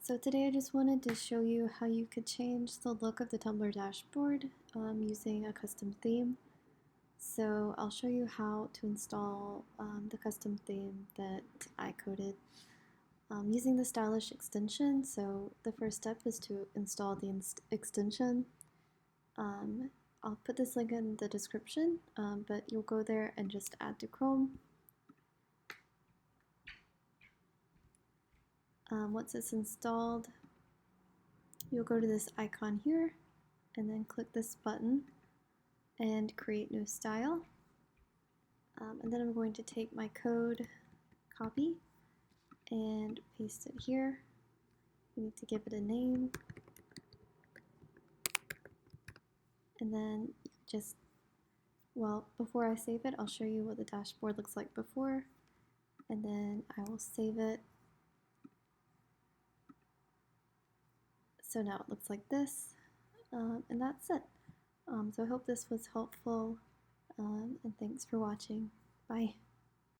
So today I just wanted to show you how you could change the look of the Tumblr dashboard using a custom theme. So I'll show you how to install the custom theme that I coded using the stylish extension. So the first step is to install the extension. I'll put this link in the description, but you'll go there and just add to Chrome. Once it's installed, you'll go to this icon here and then click this button and create new style. And then I'm going to take my code, copy, and paste it here. You need to give it a name. And then just, well, before I save it, I'll show you what the dashboard looks like before. And then I will save it. So now it looks like this. And that's it. So I hope this was helpful. And thanks for watching. Bye.